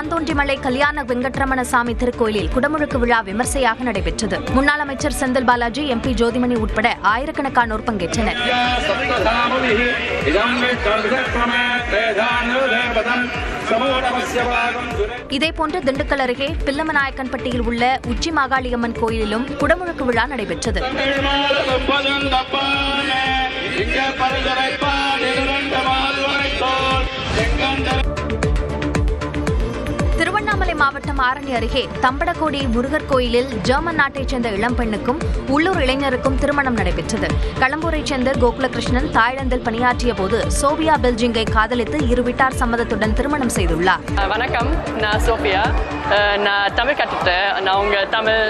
மாந்தோன்றிமலை கல்யாண வெங்கட்ரமணசாமி திருக்கோயிலில் குடமுழுக்கு விழா விமர்சையாக நடைபெற்றது. முன்னாள் அமைச்சர் செந்தில் பாலாஜி, MP ஜோதிமணி உட்பட ஆயிரக்கணக்கானோர் பங்கேற்றனர். இதேபோன்று திண்டுக்கல் அருகே பில்லமநாயக்கன்பட்டியில் உள்ள உச்சி மாகாளியம்மன் கோயிலிலும் குடமுழுக்கு விழா நடைபெற்றது. திருவண்ணாமலை மாவட்டம் ஆரணி அருகே தம்படக்கோடி முருகர் கோயிலில் ஜெர்மன் நாட்டைச் சேர்ந்த இளம்பெண்ணுக்கும் உள்ளூர் இளைஞருக்கும் திருமணம் நடைபெற்றது. களம்பூரைச் சேர்ந்த கோகுலகிருஷ்ணன் தாய்லாந்தில் பணியாற்றிய போது சோபியா பெல்ஜிங்கை காதலித்து இரு வீட்டார் சம்மதத்துடன் திருமணம் செய்துள்ளார். வணக்கம், நான் சோபியா. நான் தமிழ் கற்றுட்டேன். நான் அவங்க தமிழ்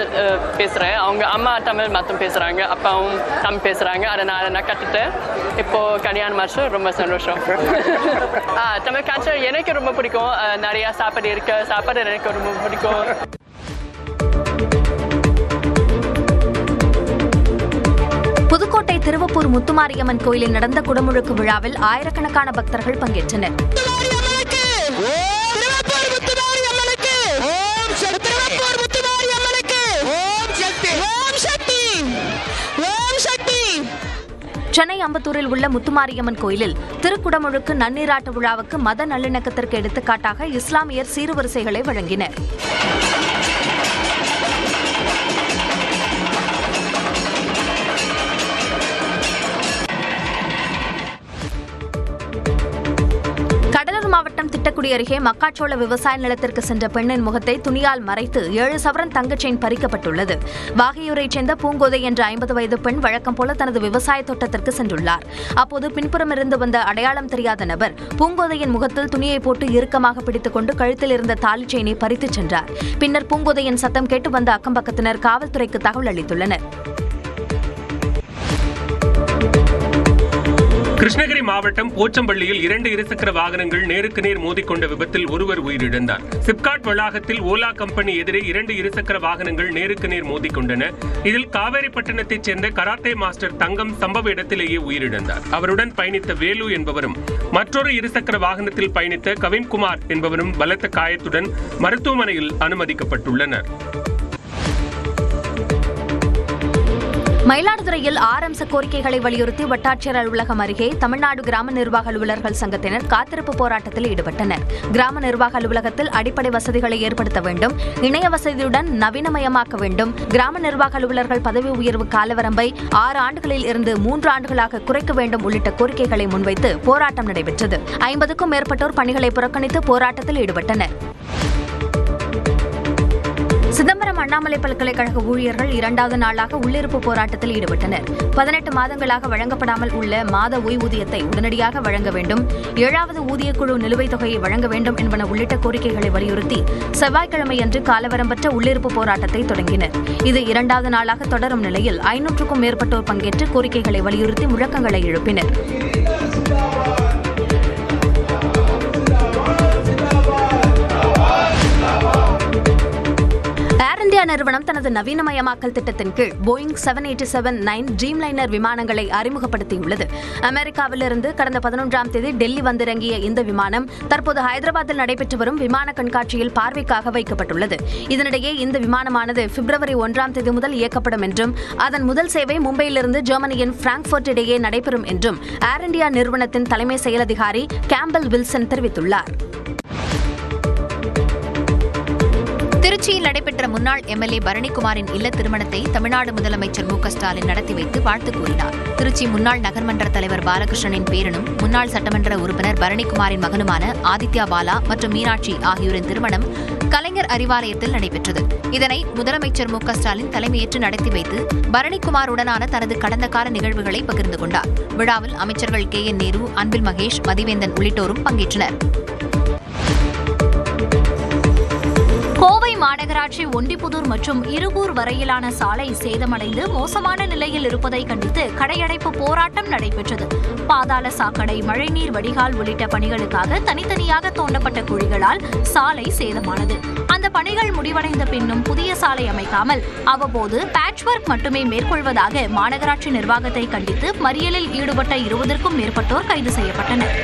பேசுகிறேன். அவங்க அம்மா தமிழ் மட்டும் பேசுகிறாங்க, அப்பாவும் தமிழ் பேசுகிறாங்க. அதனால் நான் கற்றுட்டேன். இப்போது கல்யாணம் ஆச்சு, ரொம்ப சந்தோஷம். தமிழ் கல்ச்சர் எனக்கு ரொம்ப பிடிக்கும். நிறையா சாப்பாடு எனக்கு ரொம்ப பிடிக்கும். புதுக்கோட்டை திருவப்பூர் முத்துமாரியம்மன் கோயிலில் நடந்த குடமுழுக்கு விழாவில் ஆயிரக்கணக்கான பக்தர்கள் பங்கேற்றனர். சென்னை அம்பத்தூரில் உள்ள முத்துமாரியம்மன் கோயிலில் திருக்குடமுழுக்கு நன்னீராட்டு விழாவுக்கு மத நல்லிணக்கத்திற்கு எடுத்துக்காட்டாக இஸ்லாமியர் சீர்வரிசைகளை வழங்கினர். கடலூர் மாவட்டம் திட்டக்குடி அருகே மக்காச்சோள விவசாய நிலத்திற்கு சென்ற பெண்ணின் முகத்தை துணியால் மறைத்து 7 சவரன் தங்கச் செயின் பறிக்கப்பட்டுள்ளது. வாகையூரைச் சேர்ந்த பூங்கோதை என்ற 50 வயது பெண் வழக்கம் போல தனது விவசாய தோட்டத்திற்கு சென்றுள்ளார். அப்போது பின்புறமிருந்து வந்த அடையாளம் தெரியாத நபர் பூங்கோதையின் முகத்தில் துணியை போட்டு இறுக்கமாக பிடித்துக் கொண்டு கழுத்தில் இருந்த தாலி செயினை பறித்துச் சென்றார். பின்னர் பூங்கோதையின் சத்தம் கேட்டு வந்த அக்கம்பக்கத்தினர் காவல்துறைக்கு தகவல் அளித்துள்ளனர். கிருஷ்ணகிரி மாவட்டம் போச்சம்பள்ளியில் 2 இருசக்கர வாகனங்கள் நேருக்கு நேர் மோதிக்கொண்ட விபத்தில் ஒருவர் உயிரிழந்தார். சிப்காட் வளாகத்தில் ஓலா கம்பெனி எதிரே 2 இருசக்கர வாகனங்கள் நேருக்கு நேர் மோதிக்கொண்டன. இதில் காவேரிப்பட்டினத்தைச் சேர்ந்த கராத்தே மாஸ்டர் தங்கம் சம்பவ இடத்திலேயே உயிரிழந்தார். அவருடன் பயணித்த வேலு என்பவரும் மற்றொரு இருசக்கர வாகனத்தில் பயணித்த கவின்குமார் என்பவரும் பலத்த காயத்துடன் மருத்துவமனையில் அனுமதிக்கப்பட்டுள்ளனர். மயிலாடுதுறையில் 6 அம்ச கோரிக்கைகளை வலியுறுத்தி வட்டாட்சியர் அலுவலகம் அருகே தமிழ்நாடு கிராம நிர்வாக அலுவலர்கள் சங்கத்தினர் காத்திருப்பு போராட்டத்தில் ஈடுபட்டனர். கிராம நிர்வாக அலுவலகத்தில் அடிப்படை வசதிகளை ஏற்படுத்த வேண்டும், இணைய வசதியுடன் நவீனமயமாக்க வேண்டும், கிராம நிர்வாக அலுவலர்கள் பதவி உயர்வு காலவரம்பை 6 ஆண்டுகளில் இருந்து 3 ஆண்டுகளாக குறைக்க வேண்டும் உள்ளிட்ட கோரிக்கைகளை முன்வைத்து போராட்டம் நடைபெற்றது. 50க்கும் மேற்பட்டோர் பணிகளை புறக்கணித்து போராட்டத்தில் ஈடுபட்டனர். சிதம்பரம் அண்ணாமலை பல்கலைக்கழக ஊழியர்கள் 2வது நாளாக உள்ளிருப்பு போராட்டத்தில் ஈடுபட்டனர். 18 மாதங்களாக வழங்கப்படாமல் உள்ள மாத ஓய்வூதியத்தை உடனடியாக வழங்க வேண்டும், 7வது ஊதியக்குழு நிலுவைத் தொகையை வழங்க வேண்டும் என்பன உள்ளிட்ட கோரிக்கைகளை வலியுறுத்தி செவ்வாய்க்கிழமையன்று காலவரம்பற்ற உள்ளிருப்பு போராட்டத்தை தொடங்கினர். இது 2வது நாளாக தொடரும் நிலையில் 500க்கும் மேற்பட்டோர் பங்கேற்று கோரிக்கைகளை வலியுறுத்தி முழக்கங்களை எழுப்பினர். நிறுவனம் தனது நவீனமயமாக்கல் திட்டத்தின் கீழ் போயிங் 787-9 ட்ரீம்லைனர் விமானங்களை அறிமுகப்படுத்தியுள்ளது. அமெரிக்காவிலிருந்து கடந்த 11ஆம் தேதி டெல்லி வந்திறங்கிய இந்த விமானம் தற்போது ஹைதராபாத்தில் நடைபெற்று வரும் விமான கண்காட்சியில் பார்வைக்காக வைக்கப்பட்டுள்ளது. இதனிடையே இந்த விமானமானது பிப்ரவரி 1ஆம் தேதி முதல் இயக்கப்படும் என்றும் அதன் முதல் சேவை மும்பையிலிருந்து ஜெர்மனியின் பிராங்க்ஃபர்ட் இடையே நடைபெறும் என்றும் ஏர் இந்தியா நிறுவனத்தின் தலைமை செயல் அதிகாரி கேம்பல் வில்சன் தெரிவித்துள்ளார். திருச்சியில் நடைபெற்ற முன்னாள் MLA பரணிக்குமாரின் இல்ல திருமணத்தை தமிழ்நாடு முதலமைச்சர் மு க ஸ்டாலின் நடத்தி வைத்து வாழ்த்து கூறினார். திருச்சி முன்னாள் நகர்மன்ற தலைவர் பாலகிருஷ்ணனின் பேரனும் முன்னாள் சட்டமன்ற உறுப்பினர் பரணிக்குமாரின் மகனுமான ஆதித்யா பாலா மற்றும் மீனாட்சி ஆகியோரின் திருமணம் கலைஞர் அறிவாலயத்தில் நடைபெற்றது. இதனை முதலமைச்சர் மு க ஸ்டாலின் தலைமையேற்று நடத்தி வைத்து பரணிக்குமாருடனான தனது கடந்த கால நிகழ்வுகளை பகிர்ந்து கொண்டார். விழாவில் அமைச்சர்கள் KN நேரு, அன்பில் மகேஷ், மதிவேந்தன் உள்ளிட்டோரும் பங்கேற்றனர். கோவை மாநகராட்சி ஒண்டிப்புதூர் மற்றும் இருகூர் வரையிலான சாலை சேதமடைந்து மோசமான நிலையில் இருப்பதை கண்டித்து கடையடைப்பு போராட்டம் நடைபெற்றது. பாதாள சாக்கடை, மழைநீர் வடிகால் உள்ளிட்ட பணிகளுக்காக தனித்தனியாக தோண்டப்பட்ட குழிகளால் சாலை சேதமானது. அந்த பணிகள் முடிவடைந்த பின்னும் புதிய சாலை அமைக்காமல் அவ்வப்போது பேட்ச்வொர்க் மட்டுமே மேற்கொள்வதாக மாநகராட்சி நிர்வாகத்தை கண்டித்து மறியலில் ஈடுபட்ட 20க்கும் மேற்பட்டோர் கைது செய்யப்பட்டனர்.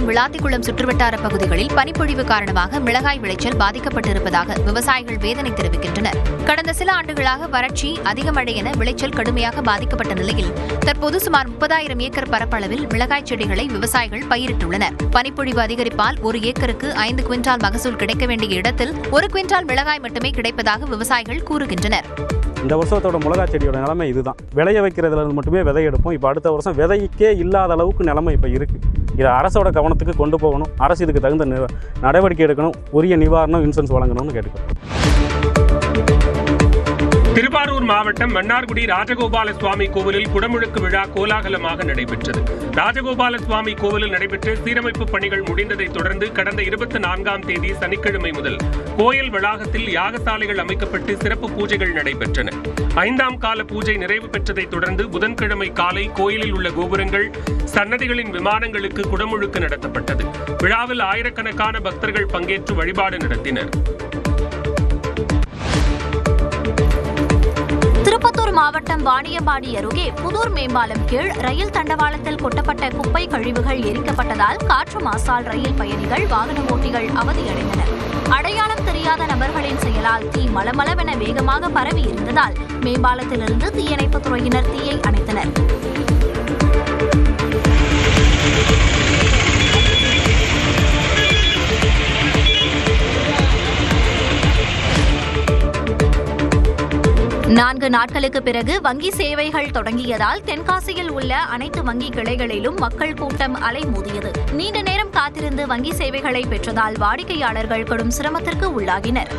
மாவட்டம் விளாத்திக்குளம் சுற்றுவட்டார பகுதிகளில் பனிப்பொழிவு காரணமாக மிளகாய் விளைச்சல் பாதிக்கப்பட்டிருப்பதாக விவசாயிகள் வேதனை தெரிவிக்கின்றனர். கடந்த சில ஆண்டுகளாக வறட்சி, அதிக மழை என விளைச்சல் கடுமையாக பாதிக்கப்பட்ட நிலையில் தற்போது சுமார் 30,000 ஏக்கர் பரப்பளவில் மிளகாய் செடிகளை விவசாயிகள் பயிரிட்டுள்ளனர். பனிப்பொழிவு அதிகரிப்பால் ஒரு ஏக்கருக்கு 5 குவிண்டால் மகசூல் கிடைக்க வேண்டிய இடத்தில் 1 குவிண்டால் மிளகாய் மட்டுமே கிடைப்பதாக விவசாயிகள் கூறுகின்றனர். இந்த வருஷத்தோட மிளகாய் செடியோட நிலைமை இதுதான். விளைய வைக்கிறதுல மட்டுமே விதை எடுப்போம். இப்போ அடுத்த வருஷம் விதைக்கே இல்லாத அளவுக்கு நிலைமை இப்போ இருக்குது. இதை அரசோட கவனத்துக்கு கொண்டு போகணும். அரசு இதுக்கு தகுந்த நடவடிக்கை எடுக்கணும். உரிய நிவாரணம், இன்சூரன்ஸ் வழங்கணும்னு கேட்டுக்கிறோம். திருவாரூர் மாவட்டம் மன்னார்குடி ராஜகோபால சுவாமி கோவிலில் குடமுழுக்கு விழா கோலாகலமாக நடைபெற்றது. ராஜகோபால சுவாமி கோவிலில் நடைபெற்ற சீரமைப்பு பணிகள் முடிந்ததை தொடர்ந்து கடந்த 24ஆம் தேதி சனிக்கிழமை முதல் கோயில் வளாகத்தில் யாகசாலைகள் அமைக்கப்பட்டு சிறப்பு பூஜைகள் நடைபெற்றன. 5ஆம் கால பூஜை நிறைவு பெற்றதை தொடர்ந்து புதன்கிழமை காலை கோயிலில் உள்ள கோபுரங்கள், சன்னதிகளின் விமானங்களுக்கு குடமுழுக்கு நடத்தப்பட்டது. விழாவில் ஆயிரக்கணக்கான பக்தர்கள் பங்கேற்று வழிபாடு நடத்தினர். திருப்பத்தூர் மாவட்டம் வாணியம்பாடி அருகே புதூர் மேம்பாலம் கீழ் ரயில் தண்டவாளத்தில் கொட்டப்பட்ட குப்பை கழிவுகள் எரிக்கப்பட்டதால் காற்று மாசால் ரயில் பயணிகள், வாகன ஓட்டிகள் அவதியடைந்தனர். அடையாளம் தெரியாத நபர்களின் செயலால் தீ மளமளவென வேகமாக பரவி இருந்ததால் மேம்பாலத்திலிருந்து தீயணைப்புத் துறையினர் தீயை அணைத்தனர். நான்கு நாட்களுக்கு பிறகு வங்கி சேவைகள் தொடங்கியதால் தென்காசியில் உள்ள அனைத்து வங்கி கிளைகளிலும் மக்கள் கூட்டம் அலைமோதியது. நீண்ட நேரம் காத்திருந்து வங்கி சேவைகளை பெற்றதால் வாடிக்கையாளர்கள் கடும் சிரமத்திற்கு உள்ளாகினர்.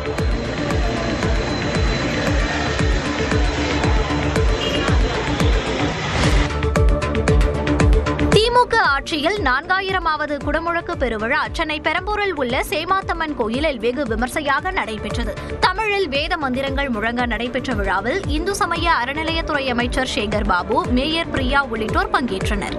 திமுக ஆட்சியில் 4000வது குடமுழுக்கு பெருவிழா சென்னை பெரம்பூரில் உள்ள சேமாத்தம்மன் கோயிலில் வெகு விமர்சையாக நடைபெற்றது. தமிழில் வேத மந்திரங்கள் முழங்க நடைபெற்ற விழாவில் இந்து சமய அறநிலையத்துறை அமைச்சர் சேகர் பாபு, மேயர் பிரியா உள்ளிட்டோர் பங்கேற்றனர்.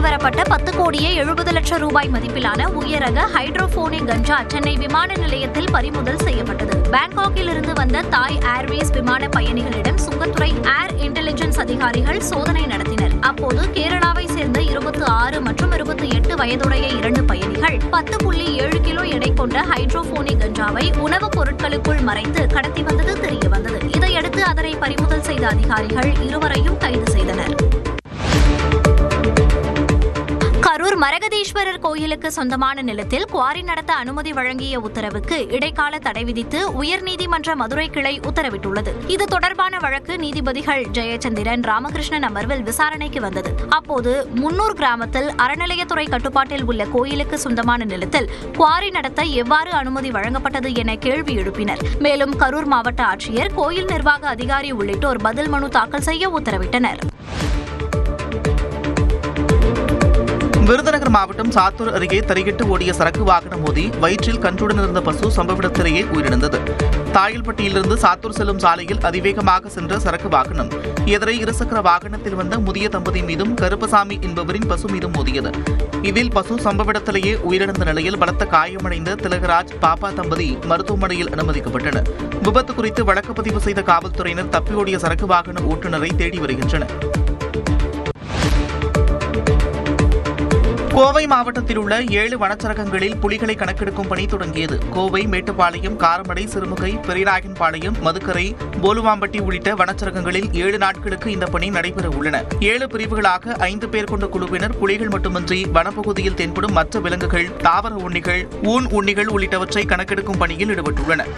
வரப்பட்ட 10 கோடியே 70 லட்சம் ரூபாய் மதிப்பிலான உயரக ஹைட்ரோபோனிக் கஞ்சா சென்னை விமான நிலையத்தில் பறிமுதல் செய்யப்பட்டது. பாங்காக்கில் இருந்து வந்த தாய் ஏர்வேஸ் விமான பயணிகளிடம் சுங்கத்துறை ஏர் இன்டெலிஜென்ஸ் அதிகாரிகள் சோதனை நடத்தினர். அப்போது கேரளாவை சேர்ந்த 26 மற்றும் 28 வயதுடைய 2 பயணிகள் 10.7 கிலோ எடை கொண்ட ஹைட்ரோபோனிக் கஞ்சாவை உணவுப் பொருட்களுக்குள் மறைத்து கடத்தி வந்தது தெரியவந்தது. இதையடுத்து அதனை பறிமுதல் செய்த அதிகாரிகள் இருவரையும் கைது செய்தனர். கரூர் மரகதீஸ்வரர் கோயிலுக்கு சொந்தமான நிலத்தில் குவாரி நடத்த அனுமதி வழங்கிய உத்தரவுக்கு இடைக்கால தடை விதித்து உயர்நீதிமன்ற மதுரை கிளை உத்தரவிட்டுள்ளது. இது தொடர்பான வழக்கு நீதிபதிகள் ஜெயச்சந்திரன், ராமகிருஷ்ணன் அமர்வில் விசாரணைக்கு வந்தது. அப்போது முன்னூர் கிராமத்தில் அறநிலையத்துறை கட்டுப்பாட்டில் உள்ள கோயிலுக்கு சொந்தமான நிலத்தில் குவாரி நடத்த எவ்வாறு அனுமதி வழங்கப்பட்டது என கேள்வி எழுப்பினர். மேலும் கரூர் மாவட்ட ஆட்சியர், கோயில் நிர்வாக அதிகாரி உள்ளிட்டோர் பதில் மனு தாக்கல் செய்ய உத்தரவிட்டனர். விருதுநகர் மாவட்டம் சாத்தூர் அருகே தறிகெட்டு ஓடிய சரக்கு வாகனம் மோதி வயிற்றில் கன்றுடன் இருந்த பசு சம்பவ இடத்திலேயே உயிரிழந்தது. தாயல்பட்டியிலிருந்து சாத்தூர் செல்லும் சாலையில் அதிவேகமாக சென்ற சரக்கு வாகனம் எதிரே இருசக்கர வாகனத்தில் வந்த முதிய தம்பதி மீதும் கருப்பசாமி என்பவரின் பசு மீதும் மோதியது. இதில் பசு சம்பவ இடத்திலேயே உயிரிழந்த நிலையில் பலத்த காயமடைந்த திலகராஜ், பாப்பா தம்பதி மருத்துவமனையில் அனுமதிக்கப்பட்டனர். விபத்து குறித்து வழக்கு பதிவு செய்த காவல்துறையினர் தப்பி ஓடிய சரக்கு வாகன ஓட்டுநரை தேடி வருகின்றனர். கோவை மாவட்டத்தில் உள்ள 7 வனச்சரகங்களில் புலிகளை கணக்கெடுக்கும் பணி தொடங்கியது. கோவை, மேட்டுப்பாளையம், காரமடை, சிறுமுகை, பெரியநாயக்கன்பாளையம், மதுக்கரை, போலுவாம்பட்டி உள்ளிட்ட வனச்சரகங்களில் 7 நாட்களுக்கு இந்த பணி நடைபெற உள்ளன. 7 பிரிவுகளாக 5 பேர் கொண்ட குழுவினர் புலிகள் மட்டுமின்றி வனப்பகுதியில் தென்படும் மற்ற விலங்குகள், தாவர உண்ணிகள், ஊன் உண்ணிகள் உள்ளிட்டவற்றை கணக்கெடுக்கும் பணியில் ஈடுபட்டுள்ளனர்.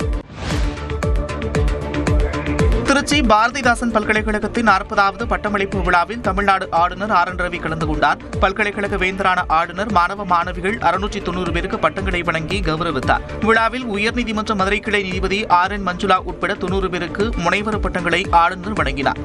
திருச்சி பாரதிதாசன் பல்கலைக்கழகத்தின் 40வது பட்டமளிப்பு விழாவில் தமிழ்நாடு ஆளுநர் ஆர் என் ரவி கலந்து கொண்டார். பல்கலைக்கழக வேந்தரான ஆளுநர் மாணவ மாணவிகள் 690 பேருக்கு பட்டங்களை வழங்கி கௌரவித்தார். விழாவில் உயர்நீதிமன்ற மதுரை கிளை நீதிபதி ஆர் என் மஞ்சுளா உட்பட 90 பேருக்கு முனைவர் பட்டங்களை ஆளுநர் வழங்கினார்.